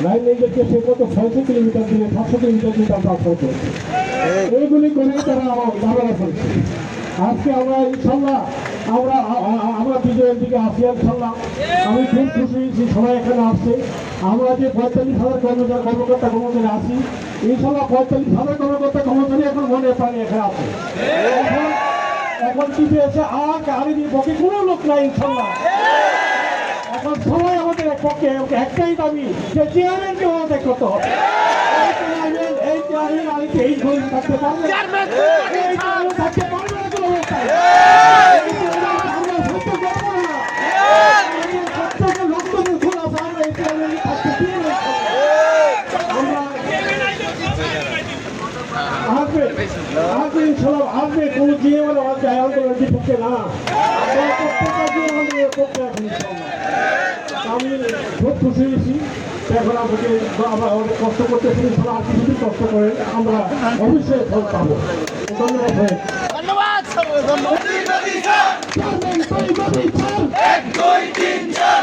Line রেঞ্জারকে সে কত 600 kilometre দিয়ে 700 kilometre দিয়ে তার ট্রান্সফার করেছে। এইগুলি করে তারা আমার ঝামেলা করছে। আজকে আমরা ইনশাল্লাহ আমরা বিজয়ের দিকে আসি ইনশাল্লাহ। আমি খুব খুশি হয়েছি সবাই এখানে আসছে। আমরা যে 45,000 কর্মকর্তা কর্মচারী আছি, ইনশাল্লাহ 45,000 কর্মকর্তা কর্মচারী এখন মনে প্রাণে এখানে আছে। এখন কি পেয়েছে আর গাড়ির পক্ষে কোনো লোক নাই ইনশাল্লাহ। এখন সবাই আমাদের পক্ষে একটাই দাবি যে চেয়ারম্যানকে আমাদের করতে হবে। এই চেয়ারম্যান আলিতে এই ঘরে থাকতে পারবে, এই চেয়ারম্যান থাকতে পারবে না কোনো অবস্থায়। এই চেয়ারম্যান আমরা সত্য করবো না, সত্যকে লক্ষ্য দেখুন আছে, আমরা এই চেয়ারম্যান থাকতে দিয়ে না। আমরা আসবে ইনশাল্লাহ, আসবে কোনো দিয়ে বলে আন্দোলনটি পক্ষে না, প্রত্যেকটা দিয়ে আমাদের পক্ষে এখন ইনশাল্লাহ। আমি খুব খুশি হয়েছি। এখন আমাকে আমরা অনেক কষ্ট করতেছি, আর কিছুদিন কষ্ট করে আমরা অবশ্যই ফল পাবো। ধন্যবাদ ভাই। ধন্যবাদ ধন্যবাদ। এক দুই তিন চার।